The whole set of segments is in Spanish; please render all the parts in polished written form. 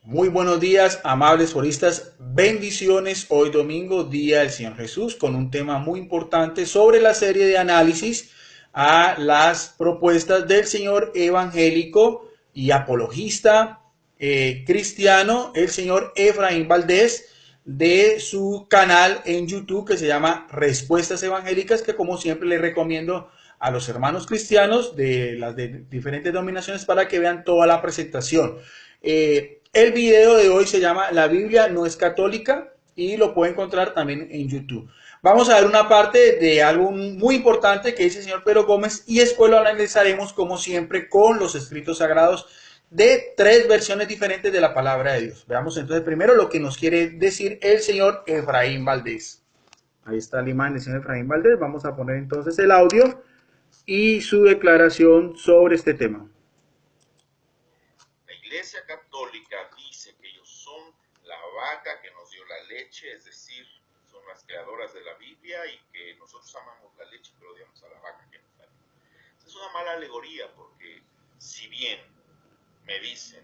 Muy buenos días, amables foristas. Bendiciones. Hoy domingo, día del Señor Jesús, con un tema muy importante sobre la serie de análisis a las propuestas del señor evangélico y apologista cristiano, el señor Efraín Valdés, de su canal en YouTube que se llama Respuestas Evangélicas, que como siempre les recomiendo a los hermanos cristianos de las diferentes denominaciones para que vean toda la presentación. El video de hoy se llama La Biblia no es católica y lo puede encontrar también en YouTube. Vamos a ver una parte de algo muy importante que dice el señor Pedro Gómez y después lo analizaremos como siempre con los escritos sagrados de tres versiones diferentes de la palabra de Dios. Veamos entonces primero lo que nos quiere decir el señor Efraín Valdés. Ahí está la imagen del señor Efraín Valdés. Vamos a poner entonces el audio y su declaración sobre este tema. La Iglesia Católica dice que ellos son la vaca que nos dio la leche, es decir, son las creadoras de la Biblia y que nosotros amamos la leche pero odiamos a la vaca que nos da. Es una mala alegoría porque si bien me dicen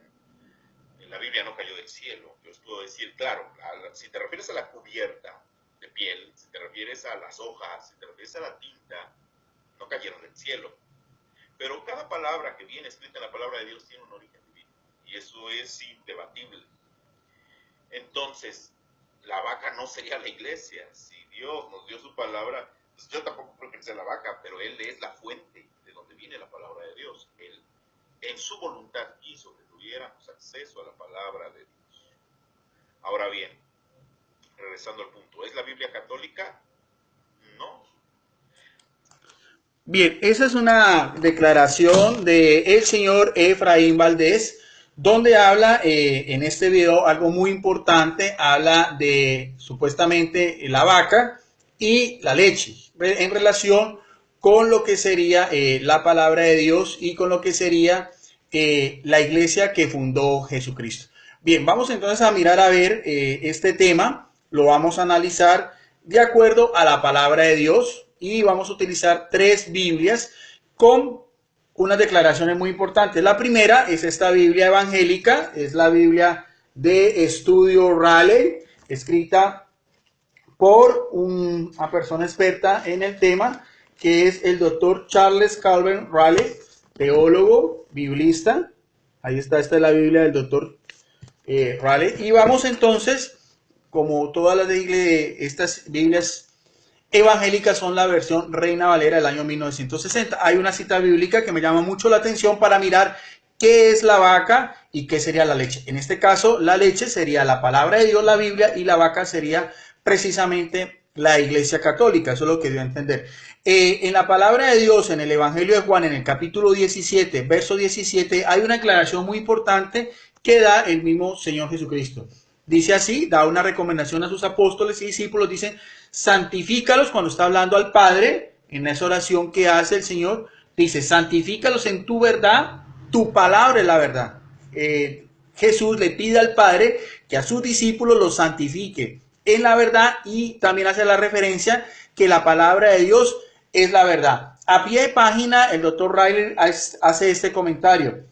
la Biblia no cayó del cielo, yo os puedo decir, claro, si te refieres a la cubierta de piel, si te refieres a las hojas, si te refieres a la tinta, no cayeron del cielo. Pero cada palabra que viene escrita en la palabra de Dios tiene un origen divino. Y eso es indebatible. Entonces, la vaca no sería la iglesia. Si Dios nos dio su palabra, pues yo tampoco creo que sea la vaca, pero Él es la fuente de donde viene la palabra de Dios. Él, en su voluntad, quiso que tuviéramos acceso a la palabra de Dios. Ahora bien, regresando al punto, ¿es la Biblia católica? No. Bien, esa es una declaración de el señor Efraín Valdés, donde habla en este video algo muy importante, habla de supuestamente la vaca y la leche, en relación con lo que sería la palabra de Dios y con lo que sería la iglesia que fundó Jesucristo. Bien, vamos entonces a mirar a ver este tema, lo vamos a analizar de acuerdo a la palabra de Dios y vamos a utilizar tres Biblias con unas declaraciones muy importantes. La primera es esta Biblia evangélica, es la Biblia de estudio Raleigh, escrita por una persona experta en el tema, que es el doctor Charles Calvin Raleigh, teólogo, biblista. Ahí está, esta es la Biblia del doctor Raleigh. Y vamos entonces, como todas las de estas Biblias evangélicas son la versión Reina Valera del año 1960. Hay una cita bíblica que me llama mucho la atención para mirar qué es la vaca y qué sería la leche. En este caso, la leche sería la palabra de Dios, la Biblia, y la vaca sería precisamente la Iglesia Católica. Eso es lo que dio a entender. En la palabra de Dios, en el Evangelio de Juan, en el capítulo 17, verso 17, hay una aclaración muy importante que da el mismo Señor Jesucristo. Dice así, da una recomendación a sus apóstoles y discípulos, dicen, santifícalos cuando está hablando al Padre, en esa oración que hace el Señor, dice, santifícalos en tu verdad, tu palabra es la verdad. Jesús le pide al Padre que a sus discípulos los santifique en la verdad y también hace la referencia que la palabra de Dios es la verdad. A pie de página, el doctor Riley hace este comentario.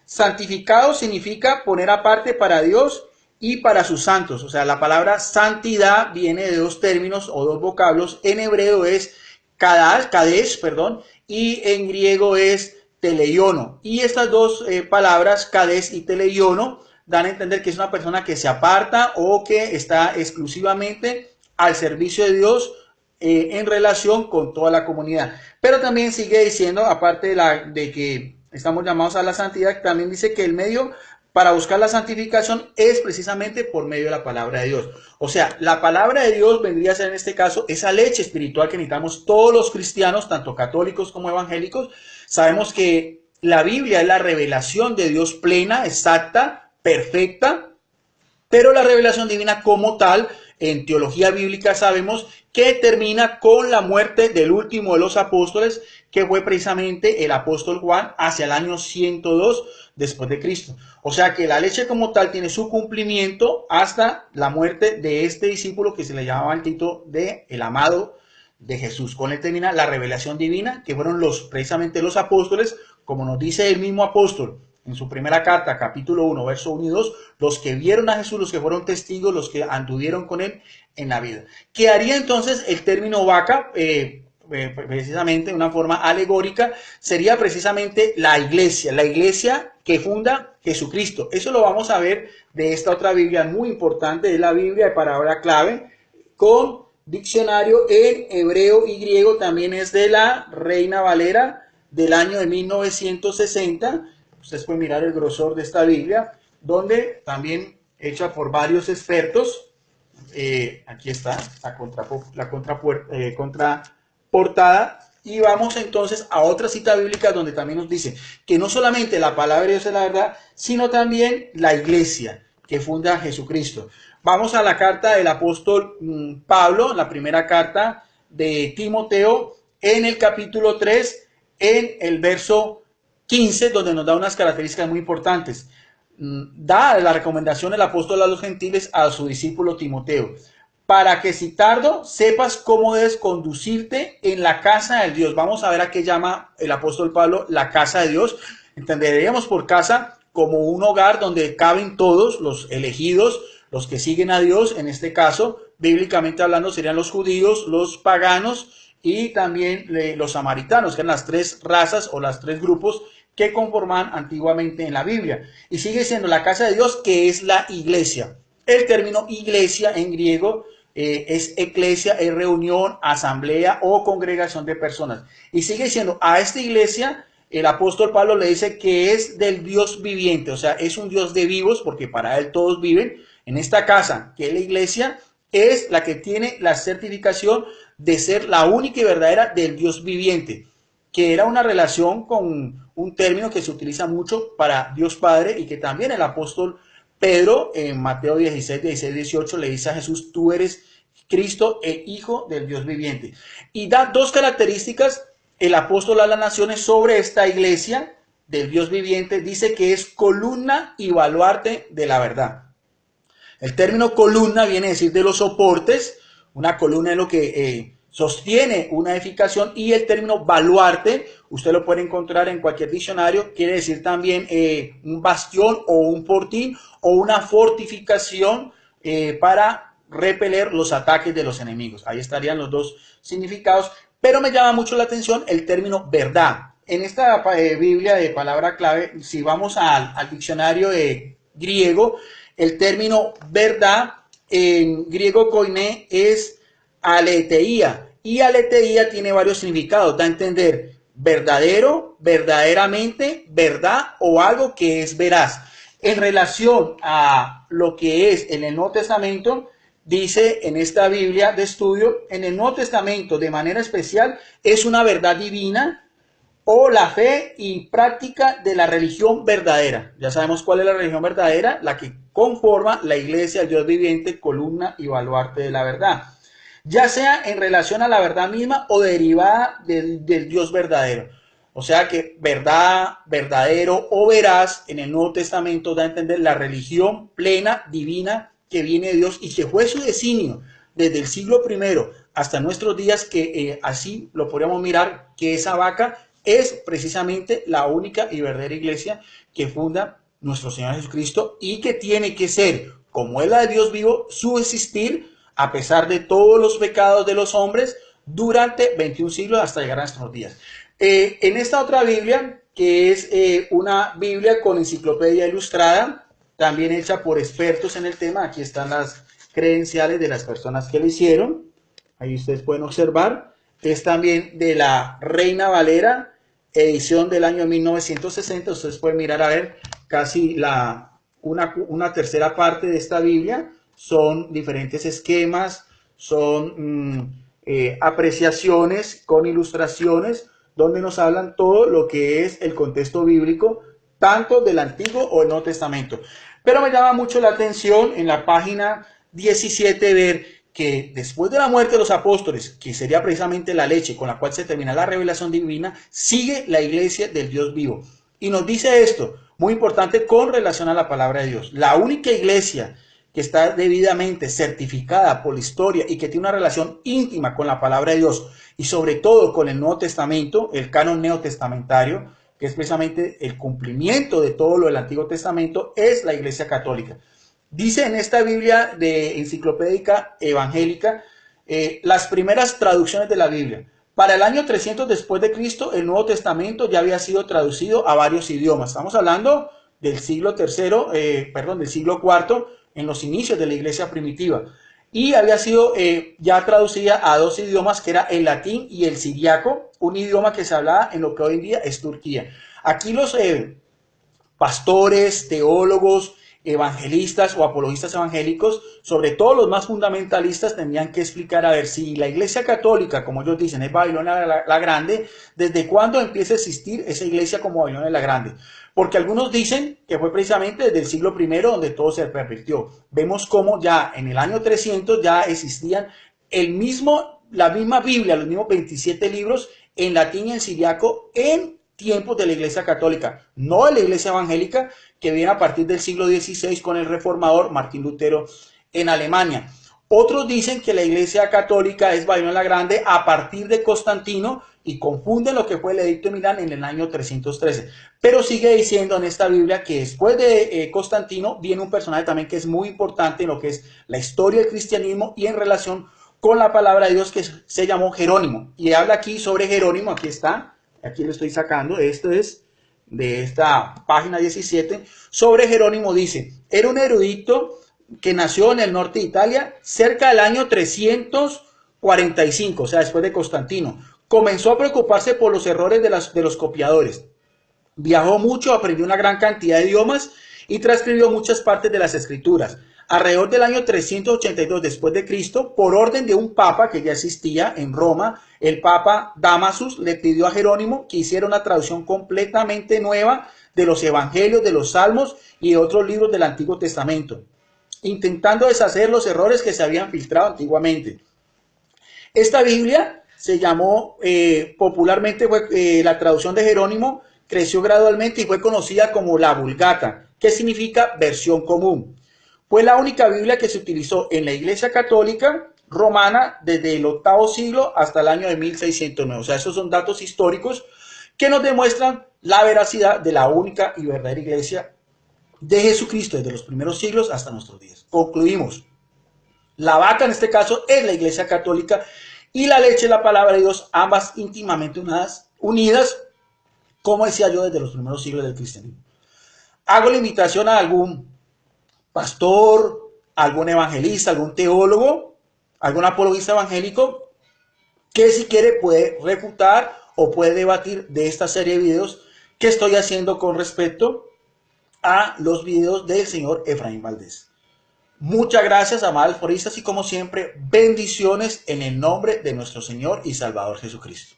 Santificado significa poner aparte para Dios y para sus santos. O sea, la palabra santidad viene de dos términos o dos vocablos. En hebreo es kadesh, perdón, y en griego es teleiono. Y estas dos palabras, kadesh y teleiono, dan a entender que es una persona que se aparta o que está exclusivamente al servicio de Dios en relación con toda la comunidad. Pero también sigue diciendo, aparte de que estamos llamados a la santidad, también dice que el medio para buscar la santificación es precisamente por medio de la palabra de Dios. O sea, la palabra de Dios vendría a ser en este caso esa leche espiritual que necesitamos todos los cristianos, tanto católicos como evangélicos. Sabemos que la Biblia es la revelación de Dios plena, exacta, perfecta, pero la revelación divina como tal, en teología bíblica sabemos que termina con la muerte del último de los apóstoles, que fue precisamente el apóstol Juan hacia el año 102 después de Cristo. O sea que la leche como tal tiene su cumplimiento hasta la muerte de este discípulo que se le llamaba el título de el amado de Jesús. Con él termina la revelación divina, que fueron precisamente los apóstoles, como nos dice el mismo apóstol en su primera carta, capítulo 1, verso 1 y 2, los que vieron a Jesús, los que fueron testigos, los que anduvieron con él en la vida. ¿Qué haría entonces el término vaca? Precisamente de una forma alegórica, sería precisamente la iglesia que funda Jesucristo. Eso lo vamos a ver de esta otra Biblia muy importante, de la Biblia de palabra clave, con diccionario en hebreo y griego, también es de la Reina Valera del año de 1960. Ustedes pueden mirar el grosor de esta Biblia, donde también hecha por varios expertos. Aquí está la contraportada. Y vamos entonces a otra cita bíblica donde también nos dice que no solamente la palabra de Dios es la verdad, sino también la iglesia que funda Jesucristo. Vamos a la carta del apóstol Pablo, la primera carta de Timoteo, en el capítulo 3, en el verso 15, donde nos da unas características muy importantes. Da la recomendación del apóstol a los gentiles a su discípulo Timoteo, para que si tardo sepas cómo debes conducirte en la casa de Dios. Vamos a ver a qué llama el apóstol Pablo la casa de Dios. Entenderíamos por casa como un hogar donde caben todos los elegidos, los que siguen a Dios. En este caso, bíblicamente hablando, serían los judíos, los paganos y también los samaritanos, que eran las tres razas o las tres grupos que conforman antiguamente en la Biblia. Y sigue siendo la casa de Dios, que es la iglesia. El término iglesia en griego es eclesia, es reunión, asamblea o congregación de personas. Y sigue siendo a esta iglesia, el apóstol Pablo le dice que es del Dios viviente, o sea, es un Dios de vivos, porque para él todos viven. En esta casa, que es la iglesia, es la que tiene la certificación de ser la única y verdadera del Dios viviente, que era una relación con un término que se utiliza mucho para Dios Padre y que también el apóstol Pedro en Mateo 16, 18 le dice a Jesús: tú eres Cristo, el Hijo del Dios viviente. Y da dos características el apóstol a las naciones sobre esta iglesia del Dios viviente. Dice que es columna y baluarte de la verdad. El término columna viene a decir de los soportes. Una columna es lo que sostiene una edificación, y el término baluarte, usted lo puede encontrar en cualquier diccionario, quiere decir también un bastión o un fortín o una fortificación para repeler los ataques de los enemigos. Ahí estarían los dos significados, pero me llama mucho la atención el término verdad. En esta Biblia de palabra clave, si vamos al diccionario griego, el término verdad en griego koiné es aletheia, y aletheia tiene varios significados. Da a entender verdadero, verdaderamente, verdad o algo que es veraz. En relación a lo que es en el Nuevo Testamento, dice en esta Biblia de estudio, en el Nuevo Testamento de manera especial es una verdad divina o la fe y práctica de la religión verdadera. Ya sabemos cuál es la religión verdadera, la que conforma la iglesia, el Dios viviente, columna y baluarte de la verdad. Ya sea en relación a la verdad misma o derivada del Dios verdadero. O sea que verdad, verdadero o veraz en el Nuevo Testamento da a entender la religión plena, divina, que viene de Dios y que fue su designio desde el siglo I hasta nuestros días, que así lo podríamos mirar, que esa vaca es precisamente la única y verdadera iglesia que funda nuestro Señor Jesucristo, y que tiene que ser, como es la de Dios vivo, subsistir a pesar de todos los pecados de los hombres durante 21 siglos hasta llegar a nuestros días. En esta otra Biblia, que es una Biblia con enciclopedia ilustrada, también hecha por expertos en el tema, aquí están las credenciales de las personas que lo hicieron, ahí ustedes pueden observar. Es también de la Reina Valera, edición del año 1960. Ustedes pueden mirar a ver casi una tercera parte de esta Biblia. Son diferentes esquemas, son apreciaciones con ilustraciones, donde nos hablan todo lo que es el contexto bíblico, tanto del Antiguo o el Nuevo Testamento. Pero me llama mucho la atención en la página 17 ver que después de la muerte de los apóstoles, que sería precisamente la leche con la cual se termina la revelación divina, sigue la iglesia del Dios vivo. Y nos dice esto, muy importante con relación a la palabra de Dios. La única iglesia que está debidamente certificada por la historia y que tiene una relación íntima con la palabra de Dios y sobre todo con el Nuevo Testamento, el canon neotestamentario, que es precisamente el cumplimiento de todo lo del Antiguo Testamento, es la Iglesia Católica. Dice en esta Biblia de enciclopédica evangélica, las primeras traducciones de la Biblia. Para el año 300 después de Cristo, el Nuevo Testamento ya había sido traducido a varios idiomas. Estamos hablando del siglo tercero, del siglo cuarto, en los inicios de la iglesia primitiva. Y había sido ya traducida a dos idiomas, que era el latín y el siriaco, un idioma que se hablaba en lo que hoy en día es Turquía. Aquí los pastores, teólogos, evangelistas o apologistas evangélicos, sobre todo los más fundamentalistas, tendrían que explicar, a ver, si la iglesia católica, como ellos dicen, es Babilonia la Grande, ¿desde cuándo empieza a existir esa iglesia como Babilonia la Grande? Porque algunos dicen que fue precisamente desde el siglo I donde todo se pervirtió. Vemos cómo ya en el año 300 ya existían la misma Biblia, los mismos 27 libros en latín y en siriaco en tiempos de la iglesia católica, no de la iglesia evangélica, que viene a partir del siglo XVI con el reformador Martín Lutero en Alemania. Otros dicen que la iglesia católica es Babilonia la Grande a partir de Constantino y confunden lo que fue el edicto de Milán en el año 313. Pero sigue diciendo en esta Biblia que después de Constantino viene un personaje también que es muy importante en lo que es la historia del cristianismo y en relación con la palabra de Dios, que se llamó Jerónimo. Y habla aquí sobre Jerónimo, aquí está, aquí lo estoy sacando, esto es de esta página 17, sobre Jerónimo dice, era un erudito que nació en el norte de Italia cerca del año 345, o sea, después de Constantino. Comenzó a preocuparse por los errores de los copiadores. Viajó mucho, aprendió una gran cantidad de idiomas y transcribió muchas partes de las escrituras. Alrededor del año 382 después de Cristo, por orden de un papa que ya existía en Roma, el papa Damasus le pidió a Jerónimo que hiciera una traducción completamente nueva de los evangelios, de los salmos y de otros libros del Antiguo Testamento, intentando deshacer los errores que se habían filtrado antiguamente. Esta Biblia se llamó popularmente, la traducción de Jerónimo creció gradualmente y fue conocida como la Vulgata, que significa versión común. Fue la única Biblia que se utilizó en la Iglesia Católica Romana desde el VIII siglo hasta el año de 1609. O sea, esos son datos históricos que nos demuestran la veracidad de la única y verdadera Iglesia de Jesucristo desde los primeros siglos hasta nuestros días. Concluimos. La vaca en este caso es la Iglesia Católica y la leche es la palabra de Dios, ambas íntimamente unidas, como decía yo, desde los primeros siglos del cristianismo. Hago la invitación a algún pastor, algún evangelista, algún teólogo, algún apologista evangélico, que si quiere puede refutar o puede debatir de esta serie de videos que estoy haciendo con respecto a los videos del señor Efraín Valdés. Muchas gracias, amados foristas, y como siempre, bendiciones en el nombre de nuestro Señor y Salvador Jesucristo.